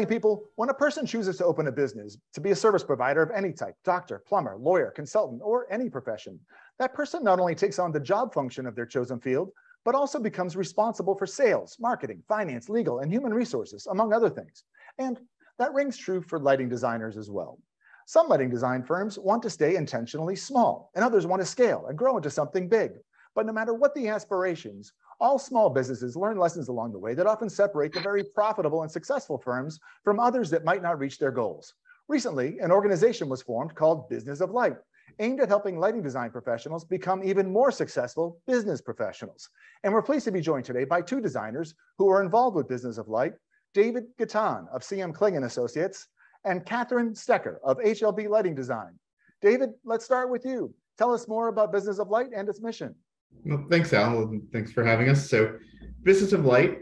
lighting people, when a person chooses to open a business to be a service provider of any type, doctor, plumber, lawyer, consultant, or any profession, that person not only takes on the job function of their chosen field, but also becomes responsible for sales, marketing, finance, legal, and human resources, among other things. And that rings true for lighting designers as well. Some lighting design firms want to stay intentionally small, and others want to scale and grow into something big. But no matter what the aspirations, all small businesses learn lessons along the way that often separate the very profitable and successful firms from others that might not reach their goals. Recently, an organization was formed called Business of Light, aimed at helping lighting design professionals become even more successful business professionals. And we're pleased to be joined today by two designers who are involved with Business of Light, David Ghatan of CM Kling and Associates, and Katherine Stekr of HLB Lighting Design. David, let's start with you. Tell us more about Business of Light and its mission. Well, thanks, Al, and thanks for having us. So Business of Light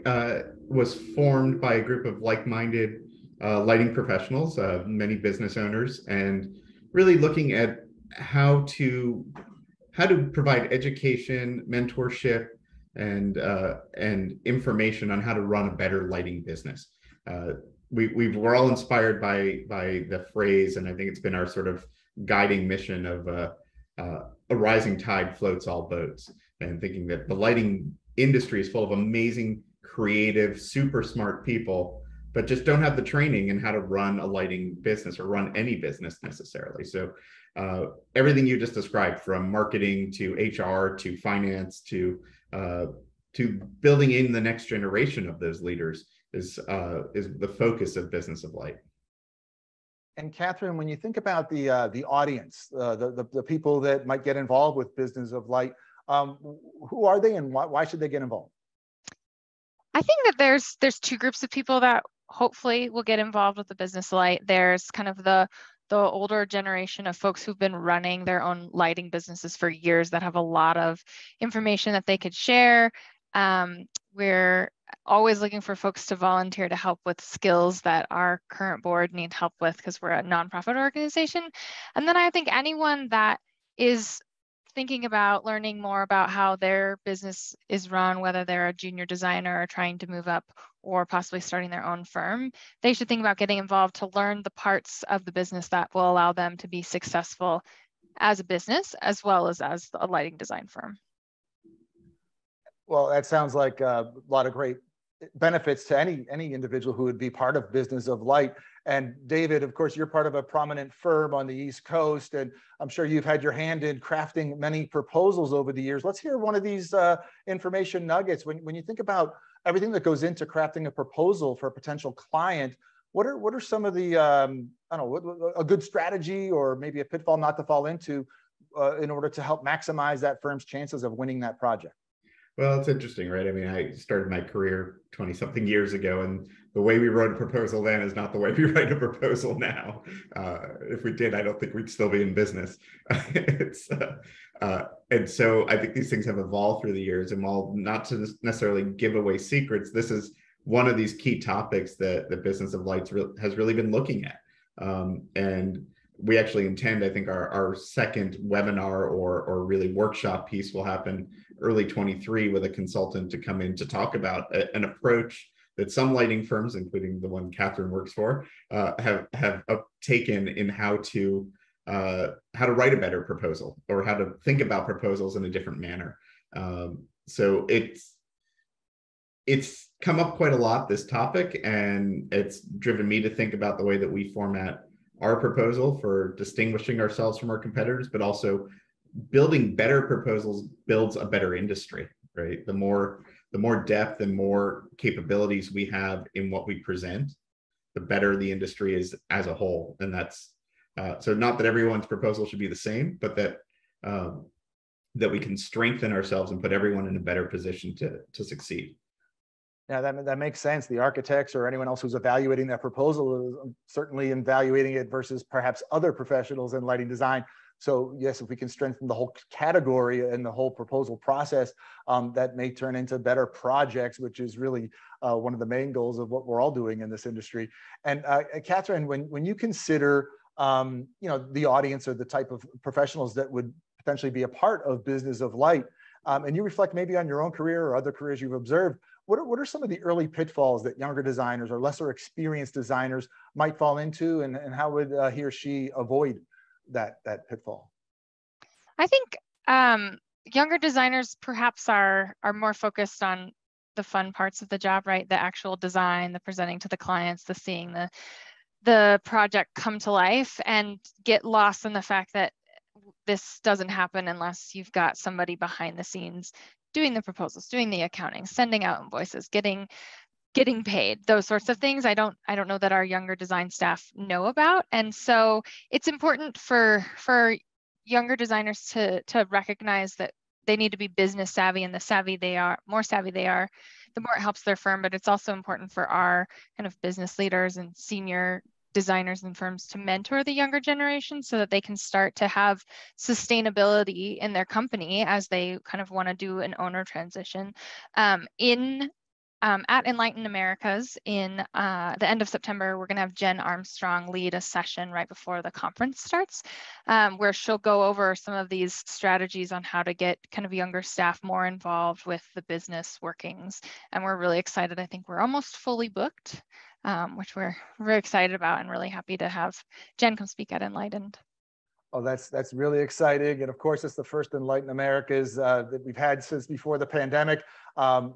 was formed by a group of like-minded lighting professionals, many business owners, and really looking at how to provide education, mentorship, and information on how to run a better lighting business. We're all inspired by the phrase, and I think it's been our sort of guiding mission of a rising tide floats all boats, and thinking that the lighting industry is full of amazing, creative, super smart people, but just don't have the training in how to run a lighting business or run any business necessarily. So everything you just described, from marketing to HR to finance to building in the next generation of those leaders, is the focus of Business of Light. And Katherine, when you think about the audience, the people that might get involved with Business of Light, who are they and why should they get involved? I think that there's two groups of people that hopefully will get involved with the Business of Light. There's kind of the older generation of folks who've been running their own lighting businesses for years that have a lot of information that they could share. We're always looking for folks to volunteer to help with skills that our current board need help with, because we're a nonprofit organization. And then I think anyone that is thinking about learning more about how their business is run, whether they're a junior designer or trying to move up or possibly starting their own firm, they should think about getting involved to learn the parts of the business that will allow them to be successful as a business as well as a lighting design firm. Well, that sounds like a lot of great benefits to any individual who would be part of Business of Light. And David, of course, you're part of a prominent firm on the East Coast, and I'm sure you've had your hand in crafting many proposals over the years. Let's hear one of these information nuggets. When you think about everything that goes into crafting a proposal for a potential client, what are some of the, I don't know, a good strategy or maybe a pitfall not to fall into in order to help maximize that firm's chances of winning that project? Well, it's interesting, right? I mean, I started my career 20-something years ago, and the way we wrote a proposal then is not the way we write a proposal now. If we did, I don't think we'd still be in business. And so I think these things have evolved through the years, and while not to necessarily give away secrets, this is one of these key topics that the Business of Light has really been looking at. And we actually intend, I think our second webinar or really workshop piece will happen early 23 with a consultant to come in to talk about an approach that some lighting firms, including the one Katherine works for, have taken in how to write a better proposal or how to think about proposals in a different manner. So it's come up quite a lot, this topic, and it's driven me to think about the way that we format our proposal for distinguishing ourselves from our competitors, but also building better proposals builds a better industry, right? The more depth and more capabilities we have in what we present, the better the industry is as a whole. And that's so not that everyone's proposal should be the same, but that we can strengthen ourselves and put everyone in a better position to succeed. Yeah, that makes sense. The architects or anyone else who's evaluating that proposal is certainly evaluating it versus perhaps other professionals in lighting design. So yes, if we can strengthen the whole category and the whole proposal process, that may turn into better projects, which is really one of the main goals of what we're all doing in this industry. And Katherine, when you consider the audience or the type of professionals that would potentially be a part of Business of Light, and you reflect maybe on your own career or other careers you've observed, what are some of the early pitfalls that younger designers or lesser experienced designers might fall into, and how would he or she avoid that pitfall? I think younger designers perhaps are more focused on the fun parts of the job, right? The actual design, the presenting to the clients, the seeing the project come to life, and get lost in the fact that this doesn't happen unless you've got somebody behind the scenes doing the proposals, doing the accounting, sending out invoices, getting paid, those sorts of things. I don't know that our younger design staff know about. And so it's important for younger designers to recognize that they need to be business savvy, and the more savvy they are, the more it helps their firm. But it's also important for our kind of business leaders and senior designers and firms to mentor the younger generation so that they can start to have sustainability in their company as they kind of want to do an owner transition. At Enlighten Americas in the end of September, we're going to have Jen Armstrong lead a session right before the conference starts, where she'll go over some of these strategies on how to get kind of younger staff more involved with the business workings. And we're really excited. I think we're almost fully booked, which we're very excited about, and really happy to have Jen come speak at Enlightened. Oh, that's really exciting. And of course, it's the first Enlighten Americas that we've had since before the pandemic.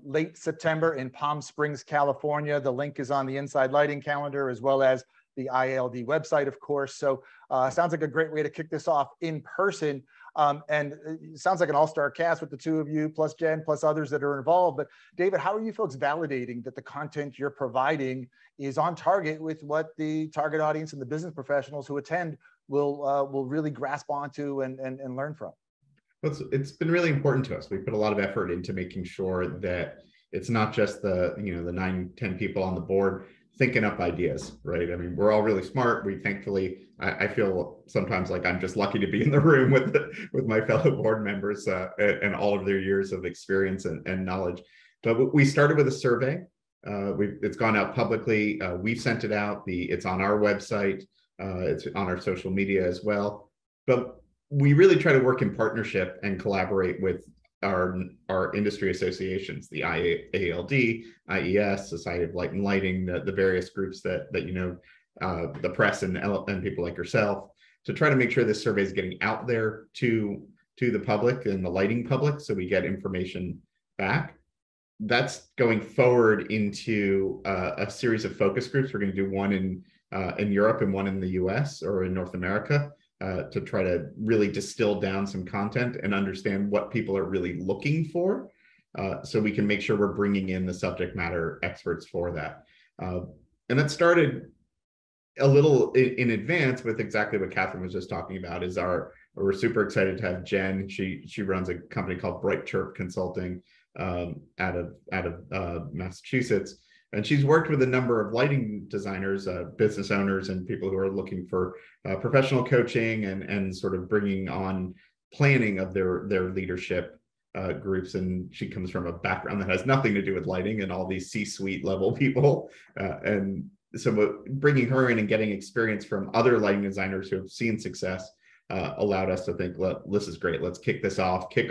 Late September in Palm Springs, California. The link is on the Inside Lighting calendar, as well as the IALD website, of course. So sounds like a great way to kick this off in person. And it sounds like an all-star cast with the two of you, plus Jen, plus others that are involved. But David, how are you folks validating that the content you're providing is on target with what the target audience and the business professionals who attend will really grasp onto and learn from? Well, it's been really important to us. We put a lot of effort into making sure that it's not just the 9-10 people on the board thinking up ideas, right? I mean, we're all really smart. We thankfully, I feel sometimes like I'm just lucky to be in the room with my fellow board members and all of their years of experience and knowledge. But we started with a survey. It's gone out publicly. We've sent it out. It's on our website. It's on our social media as well. But we really try to work in partnership and collaborate with our industry associations, the IALD, IES, Society of Light and Lighting, the various groups that the press and people like yourself, to try to make sure this survey is getting out there to the public and the lighting public, so we get information back. That's going forward into a series of focus groups. We're going to do one in Europe and one in the US or in North America, to try to really distill down some content and understand what people are really looking for, so we can make sure we're bringing in the subject matter experts for that. And that started a little in advance with exactly what Katherine was just talking about. We're super excited to have Jen. She runs a company called Bright Chirp Consulting out of Massachusetts. And she's worked with a number of lighting designers, business owners, and people who are looking for professional coaching and sort of bringing on planning of their leadership groups. And she comes from a background that has nothing to do with lighting and all these C-suite level people. And so bringing her in and getting experience from other lighting designers who have seen success allowed us to think, well, this is great. Let's kick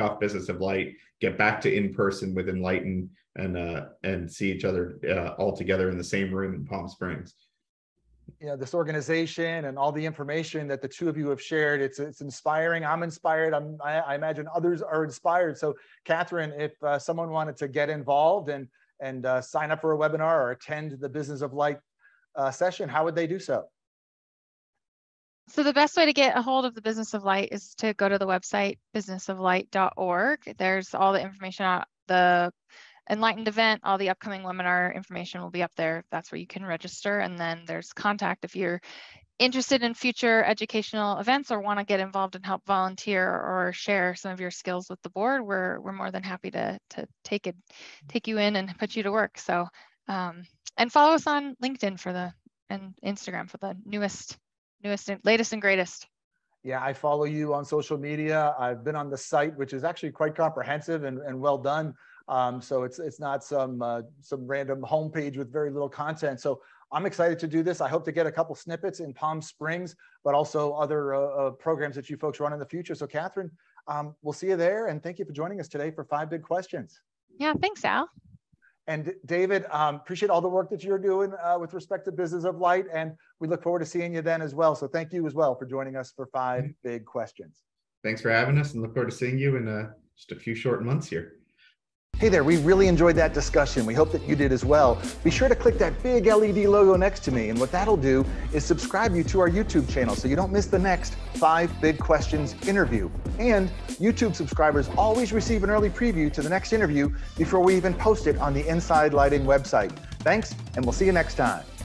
off Business of Light, get back to in-person with Enlighten, and see each other all together in the same room in Palm Springs. Yeah, this organization and all the information that the two of you have shared, it's inspiring. I'm inspired. I imagine others are inspired. So Katherine, if someone wanted to get involved and sign up for a webinar or attend the Business of Light session, how would they do so? So the best way to get a hold of the Business of Light is to go to the website, businessoflight.org. There's all the information on the Enlightened event. All the upcoming webinar information will be up there. That's where you can register. And then there's contact if you're interested in future educational events or want to get involved and help volunteer or share some of your skills with the board. We're more than happy to take you in and put you to work. So and follow us on LinkedIn and Instagram for the newest, latest and greatest. Yeah, I follow you on social media. I've been on the site, which is actually quite comprehensive and well done. So it's not some random homepage with very little content. So I'm excited to do this. I hope to get a couple snippets in Palm Springs, but also other programs that you folks run in the future. So Katherine, we'll see you there. And thank you for joining us today for 5 Big Questions. Yeah, thanks, Al. And David, appreciate all the work that you're doing with respect to Business of Light. And we look forward to seeing you then as well. So thank you as well for joining us for 5 Big Questions. Thanks for having us, and look forward to seeing you in just a few short months here. Hey there, we really enjoyed that discussion. We hope that you did as well. Be sure to click that big LED logo next to me, and what that'll do is subscribe you to our YouTube channel so you don't miss the next 5 Big Questions interview. And YouTube subscribers always receive an early preview to the next interview before we even post it on the Inside Lighting website. Thanks, and we'll see you next time.